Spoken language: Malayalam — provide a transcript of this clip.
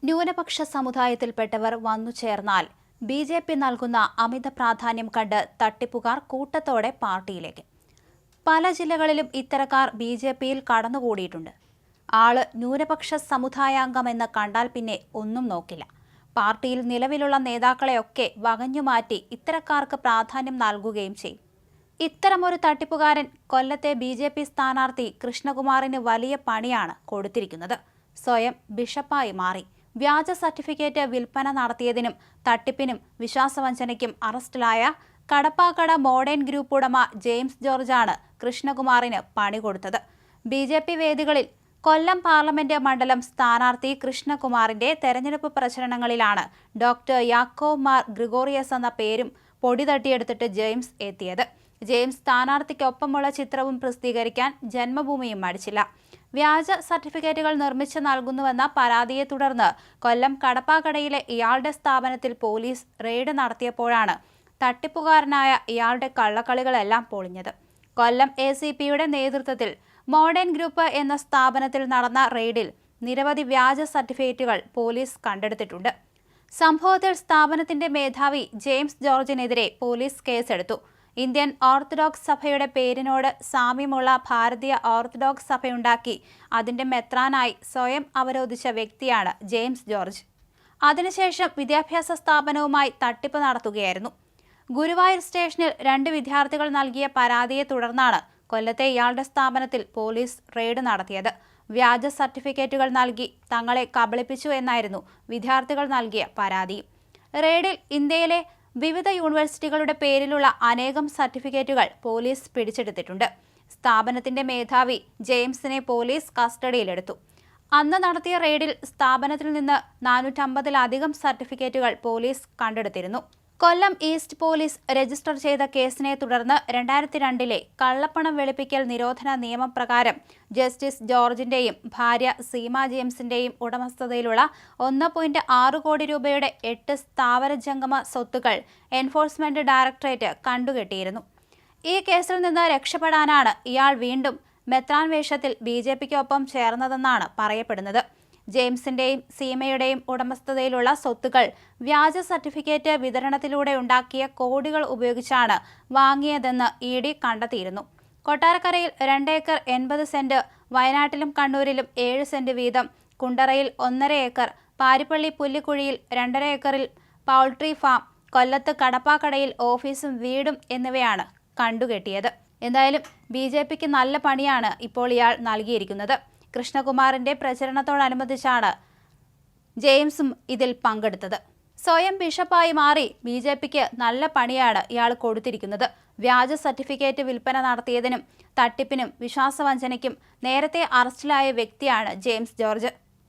ന്യൂനപക്ഷ സമുദായത്തിൽപ്പെട്ടവർ വന്നുചേർന്നാൽ ബി.ജെ.പി. നൽകുന്ന അമിത പ്രാധാന്യം കണ്ട് തട്ടിപ്പുകാർ കൂട്ടത്തോടെ പാർട്ടിയിലേക്ക്. പല ജില്ലകളിലും ഇത്തരക്കാർ ബി.ജെ.പിയിൽ കടന്നുകൂടിയിട്ടുണ്ട്. ആള് ന്യൂനപക്ഷ സമുദായാംഗമെന്ന് കണ്ടാൽ പിന്നെ ഒന്നും നോക്കില്ല. പാർട്ടിയിൽ നിലവിലുള്ള നേതാക്കളെയൊക്കെ വകഞ്ഞുമാറ്റി ഇത്തരക്കാർക്ക് പ്രാധാന്യം നൽകുകയും ചെയ്യും. ഇത്തരമൊരു തട്ടിപ്പുകാരൻ കൊല്ലത്തെ ബി.ജെ.പി. സ്ഥാനാർത്ഥി കൃഷ്ണകുമാറിന് വലിയ പണിയാണ് കൊടുത്തിരിക്കുന്നത്. സ്വയം ബിഷപ്പായി മാറി വ്യാജ സർട്ടിഫിക്കറ്റ് വിൽപ്പന നടത്തിയതിനും തട്ടിപ്പിനും വിശ്വാസവഞ്ചനയ്ക്കും അറസ്റ്റിലായ കടപ്പാക്കട മോഡേൺ ഗ്രൂപ്പ് ഉടമ ജെയിംസ് ജോർജാണ് കൃഷ്ണകുമാറിന് പണി കൊടുത്തത്. ബി.ജെ.പി. വേദികളിൽ കൊല്ലം പാർലമെന്റ് മണ്ഡലം സ്ഥാനാർത്ഥി കൃഷ്ണകുമാറിന്റെ തെരഞ്ഞെടുപ്പ് പ്രചരണങ്ങളിലാണ് ഡോക്ടർ യാക്കോബ് മാർ ഗ്രിഗോറിയസ് എന്ന പേരും പൊടി തട്ടിയെടുത്തിട്ട് ജെയിംസ് എത്തിയത്. ജെയിംസ് സ്ഥാനാർത്ഥിക്കൊപ്പമുള്ള ചിത്രവും പ്രസിദ്ധീകരിക്കാൻ ജന്മഭൂമിയും മടിച്ചില്ല. വ്യാജ സർട്ടിഫിക്കറ്റുകൾ നിർമ്മിച്ച് നൽകുന്നുവെന്ന പരാതിയെ തുടർന്ന് കൊല്ലം കടപ്പാക്കടയിലെ ഇയാളുടെ സ്ഥാപനത്തിൽ പോലീസ് റെയ്ഡ് നടത്തിയപ്പോഴാണ് തട്ടിപ്പുകാരനായ ഇയാളുടെ കള്ളക്കളികളെല്ലാം പൊളിഞ്ഞത്. കൊല്ലം എ.സി.പിയുടെ നേതൃത്വത്തിൽ മോഡേൺ ഗ്രൂപ്പ് എന്ന സ്ഥാപനത്തിൽ നടന്ന റെയ്ഡിൽ നിരവധി വ്യാജ സർട്ടിഫിക്കറ്റുകൾ പോലീസ് കണ്ടെടുത്തിട്ടുണ്ട്. സംഭവത്തിൽ സ്ഥാപനത്തിന്റെ മേധാവി ജെയിംസ് ജോർജിനെതിരെ പോലീസ് കേസെടുത്തു. ഇന്ത്യൻ ഓർത്തഡോക്സ് സഭയുടെ പേരിനോട് സാമ്യമുള്ള ഭാരതീയ ഓർത്തഡോക്സ് സഭയുണ്ടാക്കി അതിന്റെ മെത്രാനായി സ്വയം അവരോധിച്ച വ്യക്തിയാണ് ജെയിംസ് ജോർജ്. അതിനുശേഷം വിദ്യാഭ്യാസ സ്ഥാപനവുമായി തട്ടിപ്പ് നടത്തുകയായിരുന്നു. ഗുരുവായൂർ സ്റ്റേഷനിൽ 2 വിദ്യാർത്ഥികൾ നൽകിയ പരാതിയെ തുടർന്നാണ് കൊല്ലത്തെ ഇയാളുടെ സ്ഥാപനത്തിൽ പോലീസ് റെയ്ഡ് നടത്തിയത്. വ്യാജ സർട്ടിഫിക്കറ്റുകൾ നൽകി തങ്ങളെ കബളിപ്പിച്ചു എന്നായിരുന്നു വിദ്യാർത്ഥികൾ നൽകിയ പരാതി. റെയ്ഡിൽ ഇന്ത്യയിലെ വിവിധ യൂണിവേഴ്സിറ്റികളുടെ പേരിലുള്ള അനേകം സർട്ടിഫിക്കറ്റുകൾ പോലീസ് പിടിച്ചെടുത്തിട്ടുണ്ട്. സ്ഥാപനത്തിന്റെ മേധാവി ജെയിംസിനെ പോലീസ് കസ്റ്റഡിയിലെടുത്തു. അന്ന് നടത്തിയ റെയ്ഡിൽ സ്ഥാപനത്തിൽ നിന്ന് 450-ലധികം സർട്ടിഫിക്കറ്റുകൾ പോലീസ് കണ്ടെടുത്തിരുന്നു. കൊല്ലം ഈസ്റ്റ് പോലീസ് രജിസ്റ്റർ ചെയ്ത കേസിനെ തുടർന്ന് 2002-ലെ കള്ളപ്പണം വെളുപ്പിക്കൽ നിരോധന നിയമപ്രകാരം ജസ്റ്റിസ് ജോർജിന്റെയും ഭാര്യ സീമ ജെയിംസിന്റെയും ഉടമസ്ഥതയിലുള്ള 1.6 കോടി രൂപയുടെ 8 സ്ഥാവര ജംഗമ സ്വത്തുക്കൾ എൻഫോഴ്സ്മെന്റ് ഡയറക്ടറേറ്റ് കണ്ടുകെട്ടിയിരുന്നു. ഈ കേസിൽ നിന്ന് രക്ഷപ്പെടാനാണ് ഇയാൾ വീണ്ടും മെത്രാൻ വേഷത്തിൽ ബി.ജെ.പിക്കൊപ്പം ചേർന്നതെന്നാണ് പറയപ്പെടുന്നത്. ജെയിംസിന്റെയും സീമയുടെയും ഉടമസ്ഥതയിലുള്ള സ്വത്തുക്കൾ വ്യാജ സർട്ടിഫിക്കറ്റ് വിതരണത്തിലൂടെ ഉണ്ടാക്കിയ കോടികൾ ഉപയോഗിച്ചാണ് വാങ്ങിയതെന്ന് ഇ.ഡി. കണ്ടെത്തിയിരുന്നു. കൊട്ടാരക്കരയിൽ 2 ഏക്കർ 80 സെന്റ്, വയനാട്ടിലും കണ്ണൂരിലും 7 സെന്റ് വീതം, കുണ്ടറയിൽ 1.5 ഏക്കർ, പാരിപ്പള്ളി പുല്ലിക്കുഴിയിൽ 2.5 ഏക്കറിൽ പൗൾട്രി ഫാം, കൊല്ലത്ത് കടപ്പാക്കടയിൽ ഓഫീസും വീടും എന്നിവയാണ് കണ്ടുകെട്ടിയത്. എന്തായാലും ബി.ജെ.പിക്ക് നല്ല പണിയാണ് ഇപ്പോൾ ഇയാൾ നൽകിയിരിക്കുന്നത്. കൃഷ്ണകുമാറിന്റെ പ്രചരണത്തോടനുബന്ധിച്ചാണ് ജെയിംസും ഇതിൽ പങ്കെടുത്തത്. സ്വയം ബിഷപ്പായി മാറി ബി.ജെ.പിക്ക് നല്ല പണിയാണ് ഇയാൾ കൊടുത്തിരിക്കുന്നത്. വ്യാജ സർട്ടിഫിക്കറ്റ് വിൽപ്പന നടത്തിയതിനും തട്ടിപ്പിനും വിശ്വാസവഞ്ചനയ്ക്കും നേരത്തെ അറസ്റ്റിലായ വ്യക്തിയാണ് ജെയിംസ് ജോർജ്.